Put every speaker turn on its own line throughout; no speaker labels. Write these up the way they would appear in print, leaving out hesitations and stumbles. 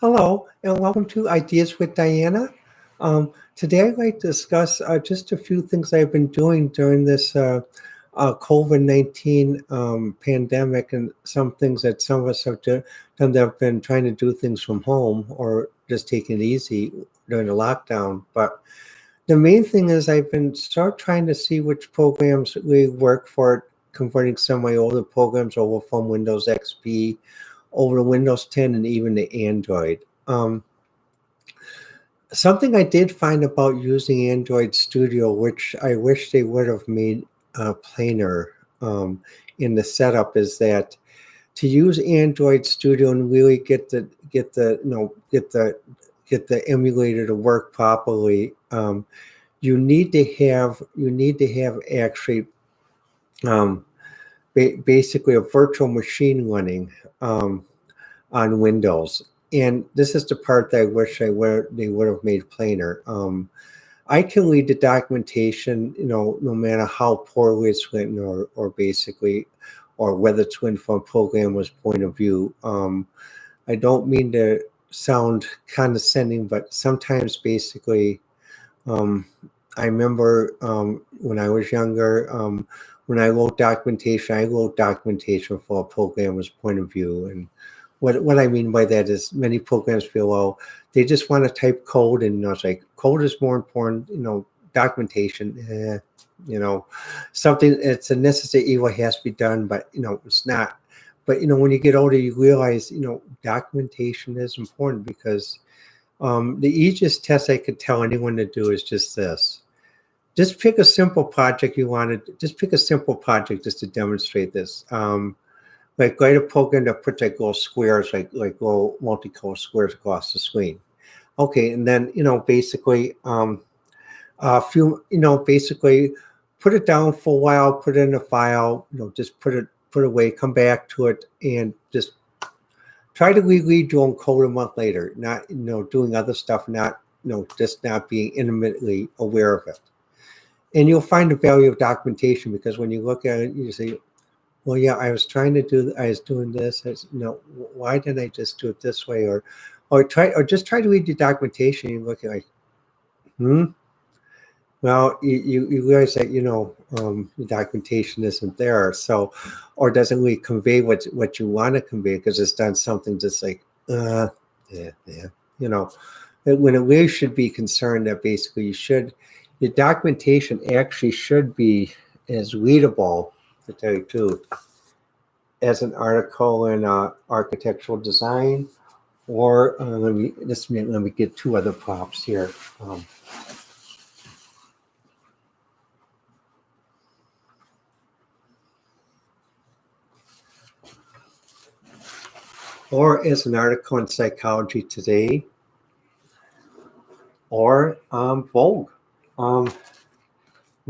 Hello, and welcome to Ideas with Diana. Today, I'd like to discuss just a few things I've been doing during this COVID-19 pandemic, and some things that some of us have done that have been trying to do things from home or just taking it easy during the lockdown. But the main thing is I've been start trying to see which programs really work for converting some of my older programs over from Windows XP over to Windows 10 and even the Android. Something I did find about using Android Studio, which I wish they would have made plainer in the setup, is that to use Android Studio and really get the emulator to work properly, you need to have actually basically a virtual machine running on Windows. And this is the part that I wish they would have made plainer. I can read the documentation, no matter how poorly it's written or basically, or whether it's written from a programmer's point of view. I don't mean to sound condescending, but sometimes basically, I remember when I was younger, when I wrote documentation for a programmer's point of view. And what I mean by that is many programs feel, well, they just want to type code, and it's like code is more important, documentation, something, it's a necessary evil, has to be done, but it's not. But when you get older, you realize documentation is important, because the easiest test I could tell anyone to do is just this. Just pick a simple project just pick a simple project just to demonstrate this. Like write a program that puts like little squares, like little multicolored squares across the screen. Okay, and then basically basically put it down for a while, put it in a file, just put it away, come back to it, and just try to reread your own code a month later, not doing other stuff, not just not being intimately aware of it. And you'll find the value of documentation, because when you look at it, you say, well, yeah, I was doing this. Why didn't I just do it this way? Or just try to read the documentation. You look at well, you realize that the documentation isn't there, so, or doesn't really convey what you want to convey, because it's done something just like yeah. When it really should be concerned that basically your documentation actually should be as readable, to tell you the truth, as an article in architectural design, or let me get two other props here. Or as an article in Psychology Today, or Vogue.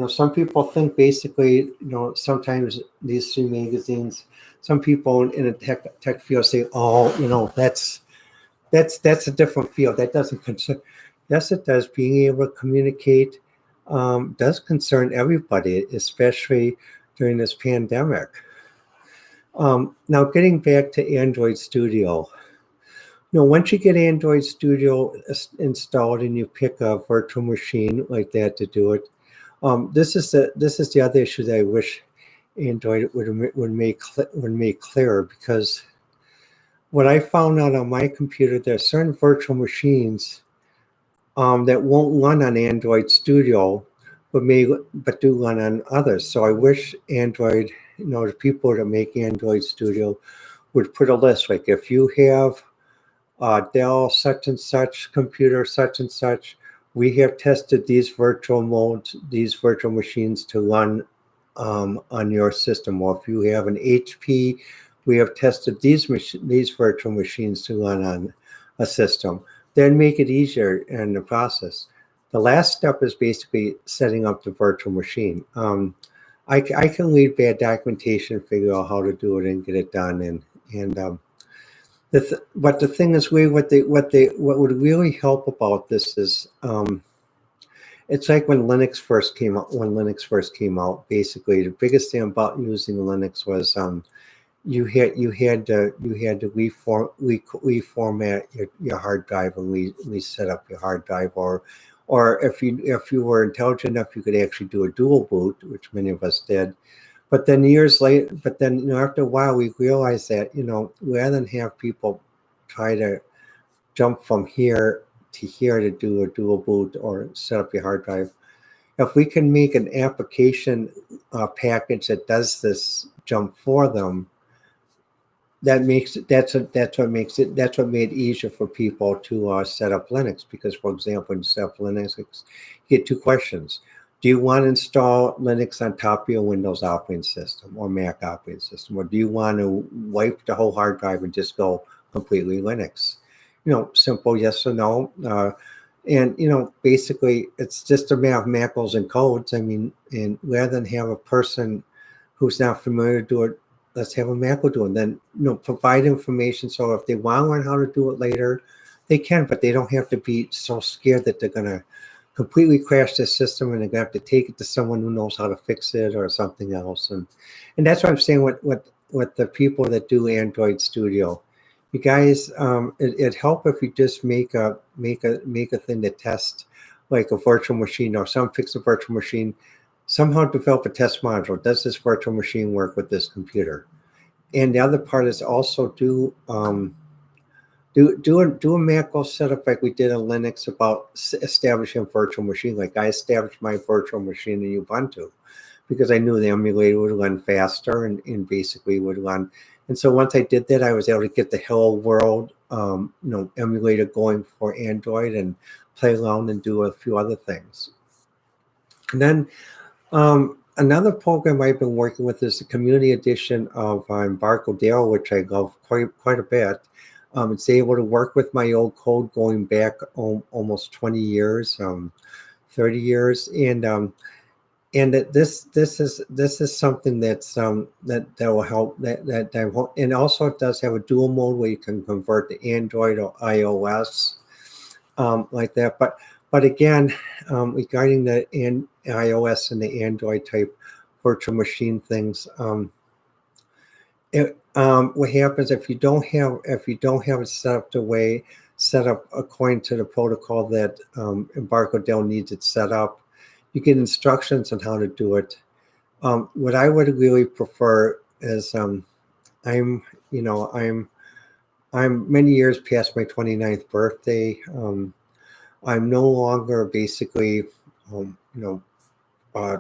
Some people think basically, sometimes these three magazines, some people in a tech field say, oh, that's a different field. That doesn't concern. Yes, it does. Being able to communicate does concern everybody, especially during this pandemic. Now, getting back to Android Studio. Once you get Android Studio installed and you pick a virtual machine like that to do it, this is the other issue that I wish Android would make clearer, because what I found out on my computer, there are certain virtual machines that won't run on Android Studio, but do run on others. So I wish Android, the people that make Android Studio would put a list, like if you have Dell such and such, computer such and such, we have tested these virtual machines to run on your system. Or if you have an HP, we have tested these virtual machines to run on a system. Then make it easier in the process. The last step is basically setting up the virtual machine. I can read bad documentation, figure out how to do it, and get it done. But the thing is, really, what would really help about this is, it's like when Linux first came out. Basically, the biggest thing about using Linux was you had to reformat your hard drive and reset up your hard drive, or if you were intelligent enough, you could actually do a dual boot, which many of us did. But then years later, after a while, we realized that rather than have people try to jump from here to here to do a dual boot or set up your hard drive, if we can make an application package that does this jump for them, that's what made it easier for people to set up Linux. Because, for example, when you set up Linux, you get two questions: do you want to install Linux on top of your Windows operating system or Mac operating system, or do you want to wipe the whole hard drive and just go completely Linux? Simple yes or no. And basically, it's just a matter of macros and codes. I mean, and rather than have a person who's not familiar to do it, let's have a macro do it. And then provide information, so if they want to learn how to do it later, they can, but they don't have to be so scared that they're going to completely crash their system and they're going to have to take it to someone who knows how to fix it or something else. And that's what I'm saying. What the people that do Android Studio, you guys, it'd help if you just make a thing to test, like a virtual machine, or some fix a virtual machine. Somehow develop a test module. Does this virtual machine work with this computer? And the other part is also do a macro setup like we did in Linux about establishing a virtual machine. Like I established my virtual machine in Ubuntu because I knew the emulator would run faster and basically would run. And so once I did that, I was able to get the Hello World emulator going for Android and play around and do a few other things. And then another program I've been working with is the community edition of Embarcadero, which I love quite a bit. It's able to work with my old code going back almost 20 years, 30 years, and this is something that's that will help. And also it does have a dual mode where you can convert to Android or iOS, like that. But again, regarding the iOS and the Android type virtual machine things, what happens if you don't have it set up according to the protocol that Embarcadero needs it set up? You get instructions on how to do it. What I would really prefer is I'm many years past my 29th birthday. I'm no longer basically top of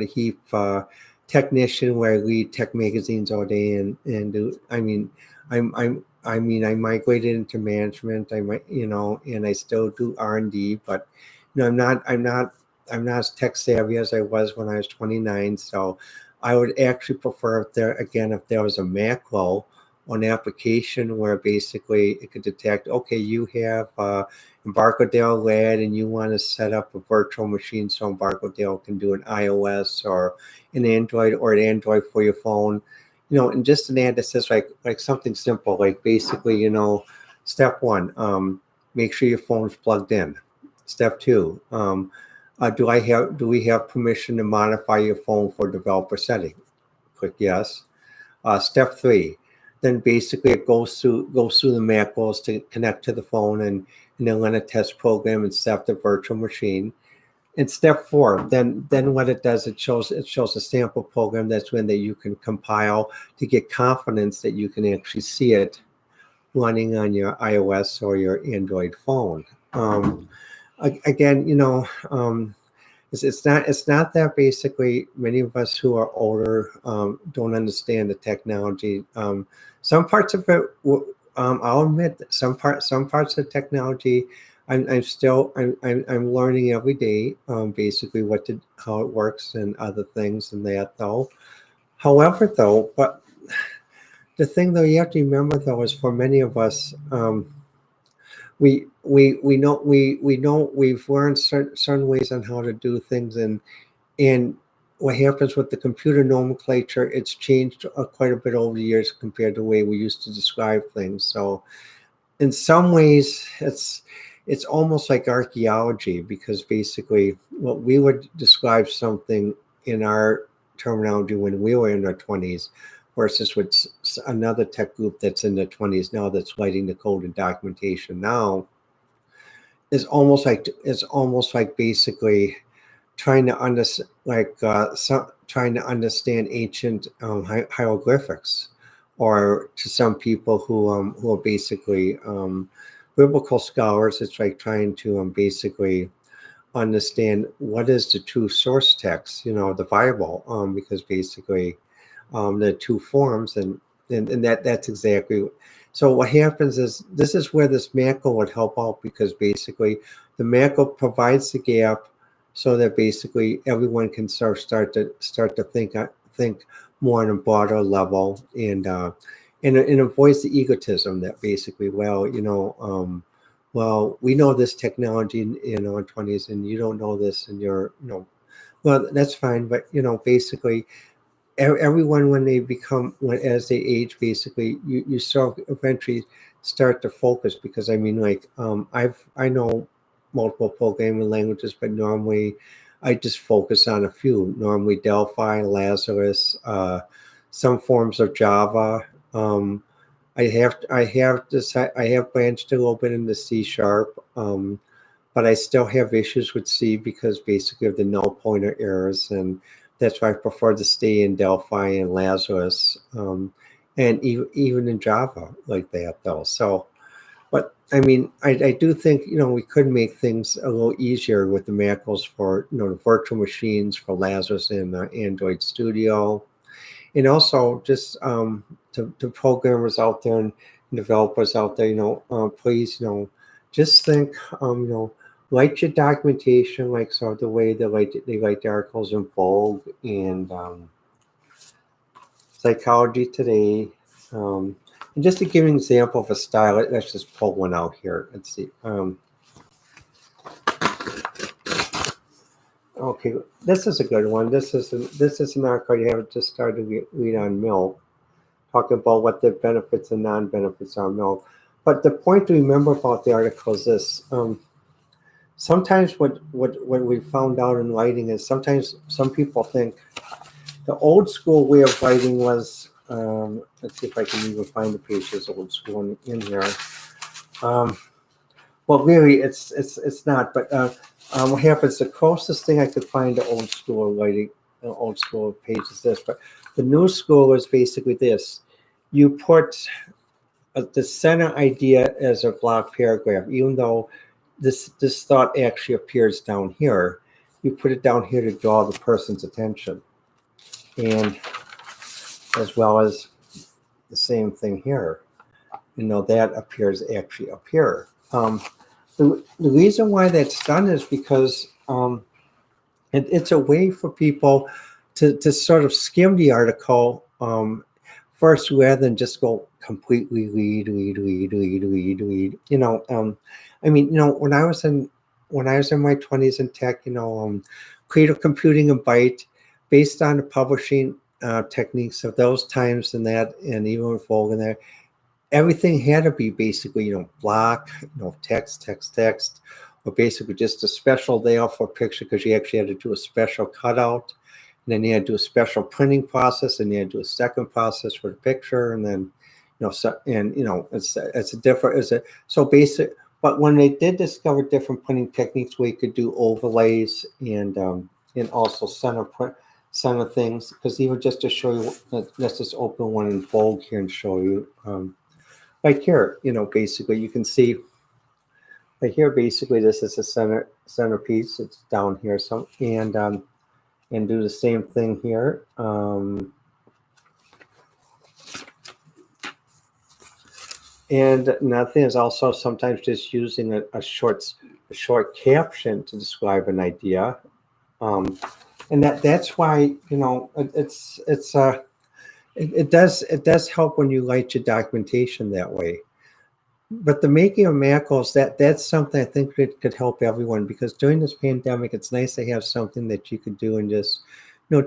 the heap technician where I read tech magazines all day and do. I migrated into management. And I still do R&D, but I'm not as tech savvy as I was when I was 29. So I would actually prefer if there was a macro or an application where basically it could detect, okay, you have Embarcadero LED and you want to set up a virtual machine so Embarcadero can do an iOS or an Android for your phone. And just an ad that says like something simple, like basically, step one, make sure your phone's plugged in. Step two, do we have permission to modify your phone for developer setting? Click yes. Step three, then basically it goes through the macros to connect to the phone and then run a test program and set up the virtual machine. And step four, then what it does, it shows a sample program that you can compile to get confidence that you can actually see it running on your iOS or your Android phone. Again, it's not that basically many of us who are older don't understand the technology. Some parts of it, I'll admit, that some parts of the technology, I'm learning every day, basically how it works and other things and that though. However, but the thing though you have to remember though is for many of us, we've learned certain ways on how to do things, and what happens with the computer nomenclature, it's changed quite a bit over the years compared to the way we used to describe things. So in some ways it's almost like archaeology, because basically what we would describe something in our terminology when we were in our 20s versus with another tech group that's in their 20s now that's writing the code and documentation now is almost like basically trying to understand trying to understand ancient hieroglyphics, or to some people who are basically biblical scholars, it's like trying to basically understand what is the true source text, the Bible, because basically the two forms, and that's exactly. So what happens is, this is where this macro would help out, because basically the macro provides the gap so that basically everyone can start to think more on a broader level, and avoids the egotism that basically, well, we know this technology in our 20s, and you don't know this, and well, that's fine, but basically everyone, when they as they age, basically you sort of eventually start to focus, because I mean, like, I know multiple programming languages, but normally I just focus on a few, normally Delphi, Lazarus, some forms of Java. I have branched a little bit into C sharp, but I still have issues with C because basically of the null pointer errors, and that's why I prefer to stay in Delphi and Lazarus, and even in Java like that, though. So, but I mean, I do think we could make things a little easier with the macros for the virtual machines for Lazarus and Android Studio, and also just to programmers out there and developers out there, please, just think, write your documentation like so the way they write the articles in Vogue and Psychology Today. And just to give an example of a style, let's just pull one out here. Let's see. Okay, this is a good one. This is an article you have just started to read on milk, talking about what the benefits and non-benefits are of milk. But the point to remember about the article is this. Sometimes what we found out in writing is, sometimes some people think the old school way of writing was, let's see if I can even find the pages old school in here. Well, really, it's not. But what happens? The closest thing I could find to old school writing, old school page is this. But the new school is basically this: you put the center idea as a block paragraph, even though this thought actually appears down here. You put it down here to draw the person's attention, and as well as the same thing here. That appears actually up here. The reason why that's done is because it's a way for people to sort of skim the article first, rather than just go completely read. I mean, when I was in my 20s in tech, creative computing and Byte, based on the publishing techniques of those times, and even with Vogue and that, everything had to be basically, block, text, or basically just a special layout for a picture, because you actually had to do a special cutout, and then you had to do a special printing process, and you had to do a second process for the picture, and then, it's a different, so basic. But when they did discover different printing techniques where you could do overlays and also center things, because even just to show you, let's just open one in Vogue here and show you. Right here, basically you can see right here, basically this is a centerpiece. It's down here, and do the same thing here. And another thing is also sometimes just using a short caption to describe an idea, and that's why it does help when you write your documentation that way. But the making of macros, that's something I think that could help everyone, because during this pandemic, it's nice to have something that you could do and just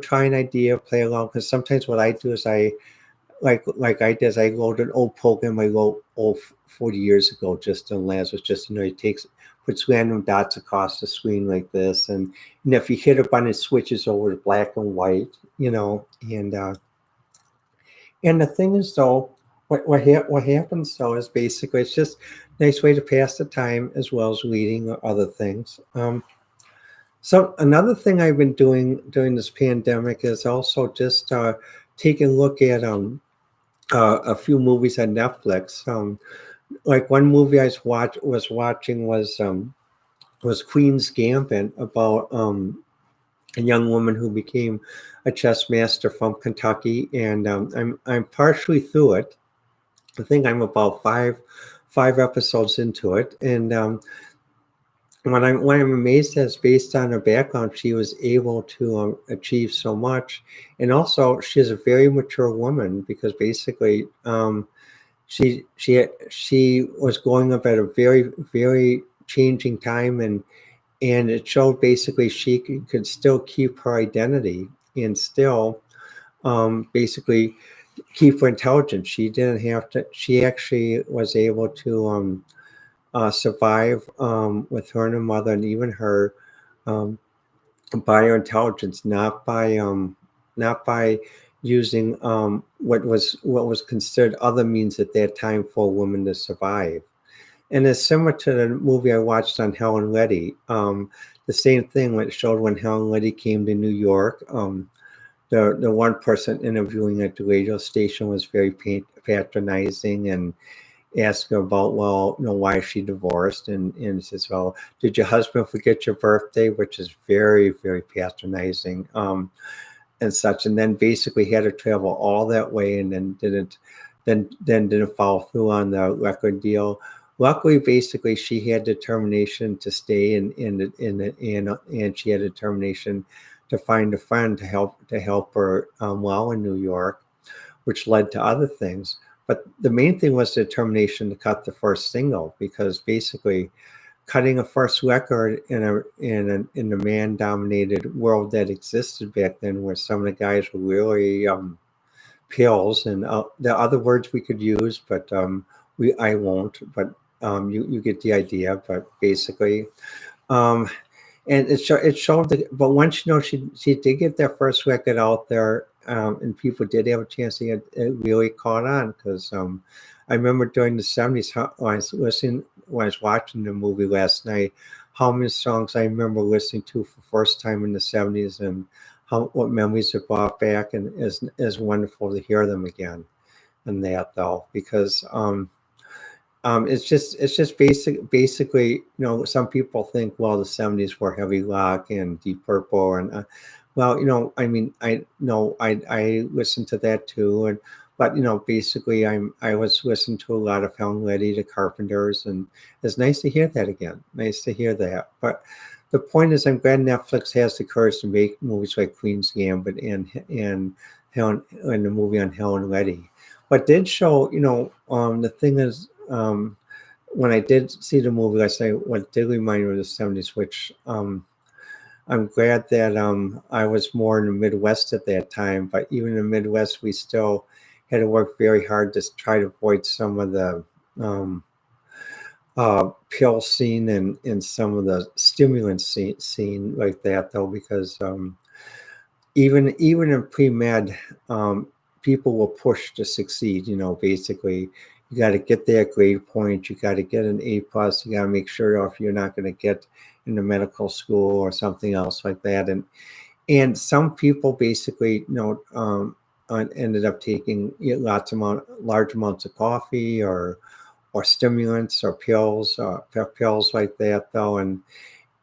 try an idea, play along. Because sometimes what I do is I load an old program I wrote 40 years ago just in Lazarus. Just it takes puts random dots across the screen like this, and if you hit a button, it switches over to black and white, and the thing is, though, what happens though is basically it's just a nice way to pass the time as well as reading or other things. So another thing I've been doing during this pandemic is also just taking a look at a few movies on Netflix. Like one movie I was watching was Queen's Gambit, about a young woman who became a chess master from Kentucky, and I'm partially through it. I think I'm about five episodes into it, and what I'm amazed at is based on her background, she was able to achieve so much, and also she's a very mature woman because basically she was growing up at a very changing time, and it showed basically she could still keep her identity and still basically keep her intelligence. She didn't have to. She actually was able to survive with her and her mother and even her um, by her intelligence, not by using what was considered other means at that time for a woman to survive. And it's similar to the movie I watched on Helen Reddy. The same thing when it showed when Helen Reddy came to New York. The one person interviewing at the radio station was very patronizing and asked her about, well, why is she divorced? And says, well, did your husband forget your birthday? Which is very patronizing, and such. And then basically had to travel all that way, and then didn't follow through on the record deal. Luckily, basically, she had determination to stay, and she had determination to find a friend to help her while in New York, which led to other things. But the main thing was determination to cut the first single, because basically cutting a first record in a man dominated world that existed back then, where some of the guys were really pills, and there are other words we could use, but I won't. But you get the idea. But basically, um, and it showed that. But once she did get their first record out there, and people did have a chance to get it really caught on, because I remember during the '70s, when I was watching the movie last night, how many songs I remember listening to for the first time in the '70s, and what memories it brought back, and is wonderful to hear them again. And that, though, because it's just basically, some people think, well, the '70s were heavy rock and Deep Purple, and well, I mean, I know I listened to that too, but basically I was listening to a lot of Helen Reddy, the Carpenters, and it's nice to hear that again. Nice to hear that. But the point is, I'm glad Netflix has the courage to make movies like Queen's Gambit and Helen, and the movie on Helen Reddy. But did show, the thing is, when I did see the movie, I say what did remind me of the '70s, which I'm glad that I was more in the Midwest at that time. But even in the Midwest, we still had to work very hard to try to avoid some of the um, pill scene and some of the stimulant scene like that, though, because even in pre-med, people will push to succeed. Basically, you got to get that grade point. You got to get an A+. You got to make sure if you're not going to get into medical school or something else like that. And some people basically, ended up taking large amounts of coffee or stimulants or pills like that, though. And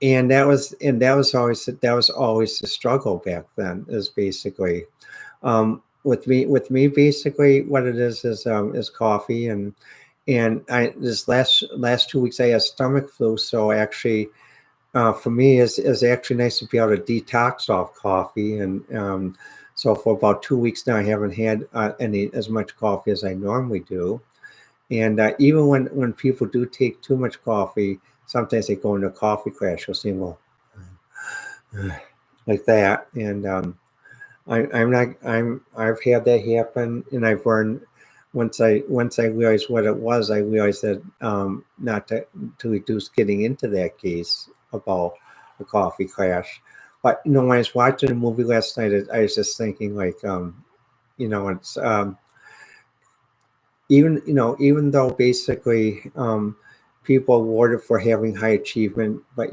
that was always the struggle back then, is basically with me basically what it is coffee, and I this last 2 weeks I had stomach flu, so actually for me is actually nice to be able to detox off coffee, and so for about 2 weeks now I haven't had any as much coffee as I normally do. And even when people do take too much coffee, sometimes they go into a coffee crash. You'll see them go like that. And I'm not. I've had that happen, and I've learned. once I realized what it was, I realized that not to reduce getting into that case about a coffee crash. But when I was watching the movie last night, I was just thinking like, it's even though basically people are awarded for having high achievement, but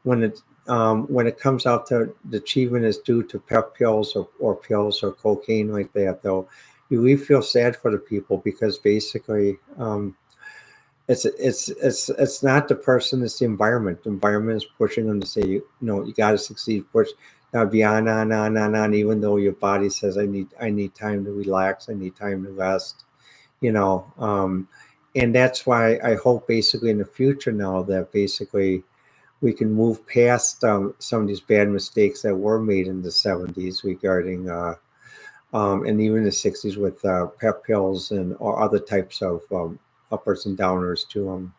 when it comes out to the achievement is due to pep pills or pills or cocaine like that, though, you really feel sad for the people because basically it's not the person, it's the environment. The environment is pushing them to say, you got to succeed, push now be on, even though your body says, I need time to relax, I need time to rest, you know. And that's why I hope basically in the future now that basically we can move past some of these bad mistakes that were made in the 70s regarding and even the 60s with pep pills and or other types of uppers and downers to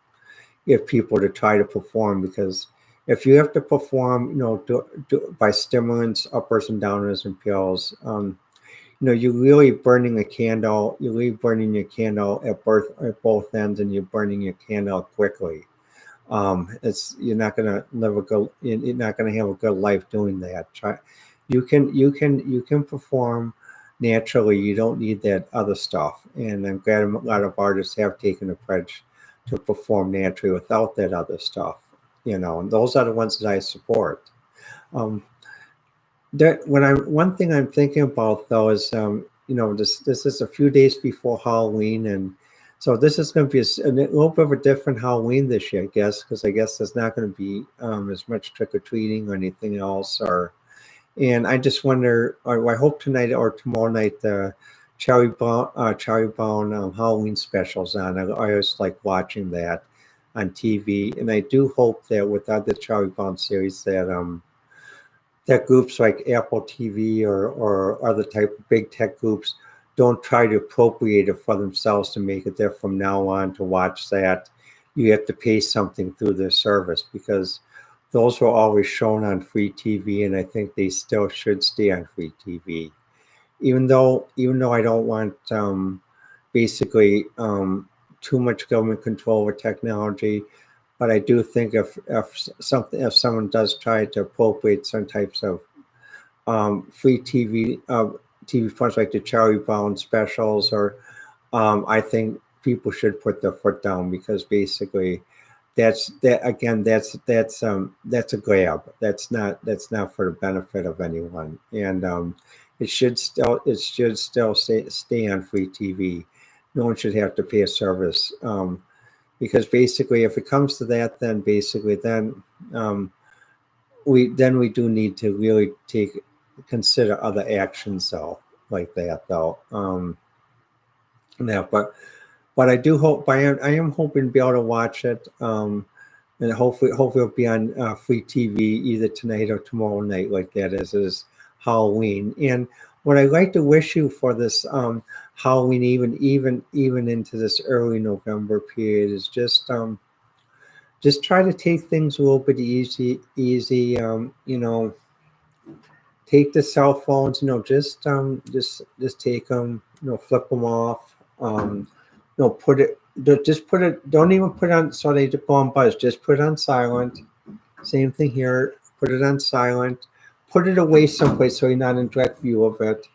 get people to try to perform, because if you have to perform, by stimulants, uppers and downers and pills, you're really burning a candle. You're really burning your candle at both ends, and you're burning your candle quickly. It's You're not gonna live a good. You're not gonna have a good life doing that. You can perform naturally. You don't need that other stuff. And I'm glad a lot of artists have taken a pledge to perform naturally without that other stuff. And those are the ones that I support. Um, one thing I'm thinking about though is this is a few days before Halloween, and so this is going to be a little bit of a different Halloween this year, I guess, because I guess there's not going to be as much trick or treating or anything else. And I just wonder, or I hope tonight or tomorrow night the Charlie Brown Halloween specials on. I always like watching that on TV, and I do hope that with other Charlie Brown series that groups like Apple TV or other type of big tech groups don't try to appropriate it for themselves to make it there from now on to watch that. You have to pay something through their service because those were always shown on free TV, and I think they still should stay on free TV. Even though I don't want basically too much government control over technology, but I do think if someone does try to appropriate some types of free TV programs like the Charlie Brown specials, or I think people should put their foot down because basically that's a grab. That's not for the benefit of anyone, and it should still stay on free TV. No one should have to pay a service. Because basically if it comes to that, then basically um, we do need to really consider other actions though, like that though. Yeah, but I do hope I am hoping to be able to watch it, and hopefully it'll be on free TV either tonight or tomorrow night, like that as is Halloween. And what I'd like to wish you for this Halloween, even into this early November period, is just try to take things a little bit easy. Take the cell phones, just take them, flip them off. Put it, just put it, don't even put it on so they go on buzz. Just put it on silent. Same thing here. Put it on silent. Put it away someplace so you're not in direct view of it.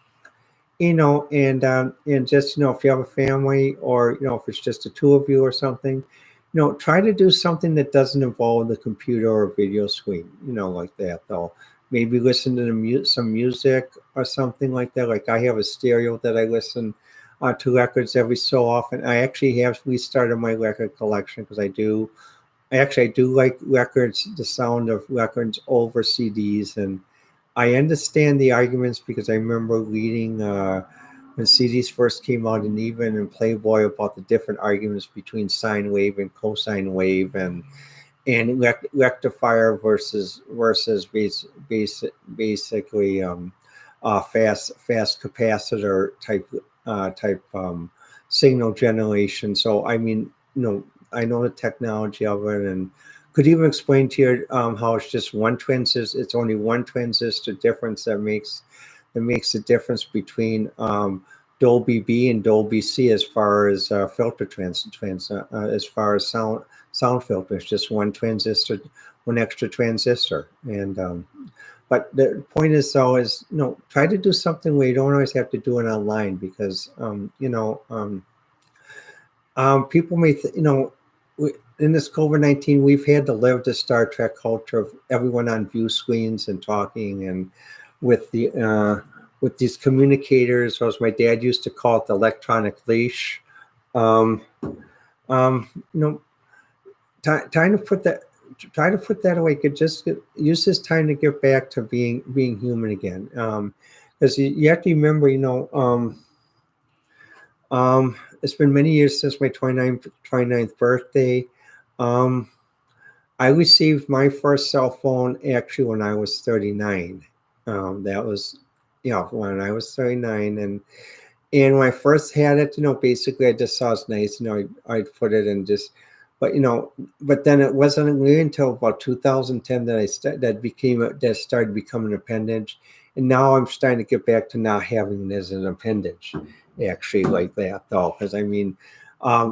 And just if you have a family, or if it's just the two of you or something, try to do something that doesn't involve the computer or video screen, like that though. Maybe listen to some music or something like that. Like I have a stereo that I listen to records every so often. I actually have restarted my record collection because I do like records, the sound of records over CDs. And I understand the arguments because I remember reading when CDs first came out, and even in Playboy, about the different arguments between sine wave and cosine wave, and rectifier versus basically fast capacitor type signal generation. So I mean, I know the technology of it, and could even explain to you how it's just one transistor. It's only one transistor difference that makes the difference between Dolby B and Dolby C as far as filter as far as sound filters, just one transistor, one extra transistor. And but the point is though is try to do something where you don't always have to do it online, because people may in this COVID-19 we've had to live the Star Trek culture of everyone on view screens and talking, and with these communicators, or as my dad used to call it, the electronic leash. Um, um, you know, trying to put that, try to put that away. Could just use this time to get back to being human again. Because you have to remember, it's been many years since my 29th birthday. I received my first cell phone actually when I was 39. That was, when I was 39, and when I first had it, basically I just saw it's nice, I'd put it in just, but but then it wasn't really until about 2010 that that started becoming an appendage, and now I'm starting to get back to not having it as an appendage, actually, like that though, because I mean,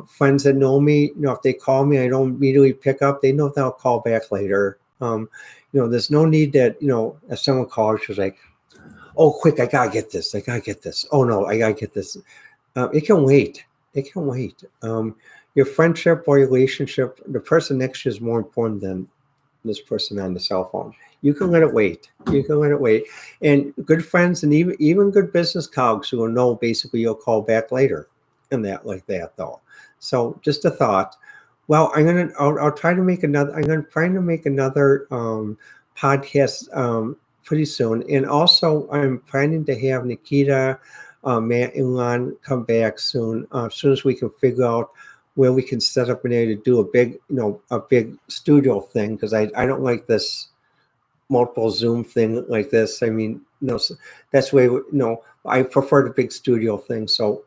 friends that know me, if they call me, I don't immediately pick up. They know they'll call back later. There's no need that if someone calls, she's like, oh, quick, I gotta get this. I gotta get this. Oh no, I gotta get this. It can wait. It can wait. Your friendship or relationship, the person next to you is more important than this person on the cell phone. You can let it wait. You can let it wait. And good friends and even good business colleagues who will know basically you'll call back later, and that like that though. So just a thought. Well, I'll try to make another. I'm gonna try to make another podcast pretty soon. And also, I'm planning to have Nikita, Matt, and Lon come back soon. As soon as we can figure out where we can set up an area to do a big studio thing, because I don't like this multiple Zoom thing like this. I mean, that's way, I prefer the big studio thing. So,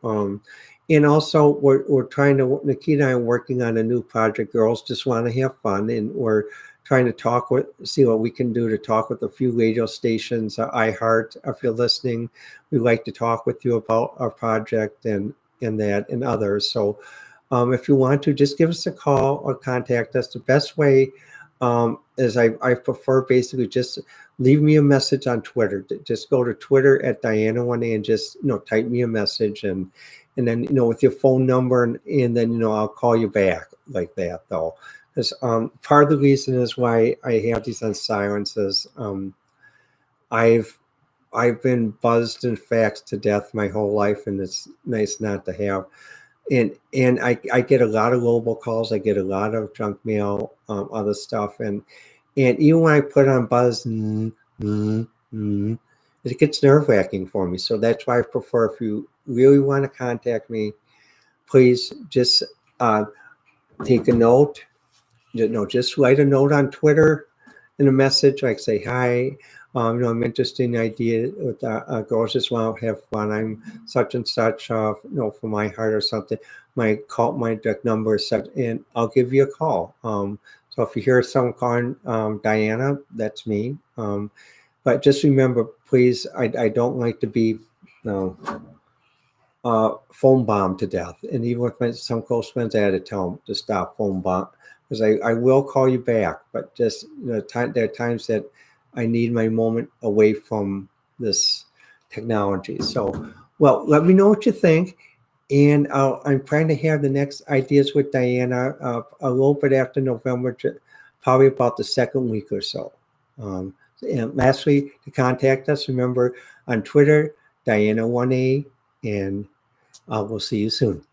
and also we're trying to, Nikita and I are working on a new project. Girls just want to have fun, and we're trying to see what we can do to talk with a few radio stations. iHeart, if you're listening, we'd like to talk with you about our project and that and others. So if you want to, just give us a call or contact us. The best way is I prefer basically just leave me a message on Twitter. Just go to Twitter at Diana1A and just type me a message, and then with your phone number, and then I'll call you back like that though. Because part of the reason is why I have these on silences. I've been buzzed and faxed to death my whole life, and it's nice not to have. And I get a lot of robocalls. I get a lot of junk mail, other stuff, and even when I put on buzz, it gets nerve wracking for me. So that's why I prefer, if you really want to contact me, please just take a note. Just write a note on Twitter in a message, like say, hi, I'm interested in the idea with girls just want to have fun. I'm such and such, for my heart or something. My direct number is such, and I'll give you a call. So if you hear someone calling Diana, that's me. But just remember, please, I don't like to be phone bombed to death. And even with some close friends, I had to tell them to stop phone bomb, because I will call you back, but just there are times that I need my moment away from this technology. So, well, let me know what you think, and I'm trying to have the next ideas with Diana a little bit after November, probably about the second week or so. And lastly, to contact us, remember on Twitter, Diana1A, and we'll see you soon.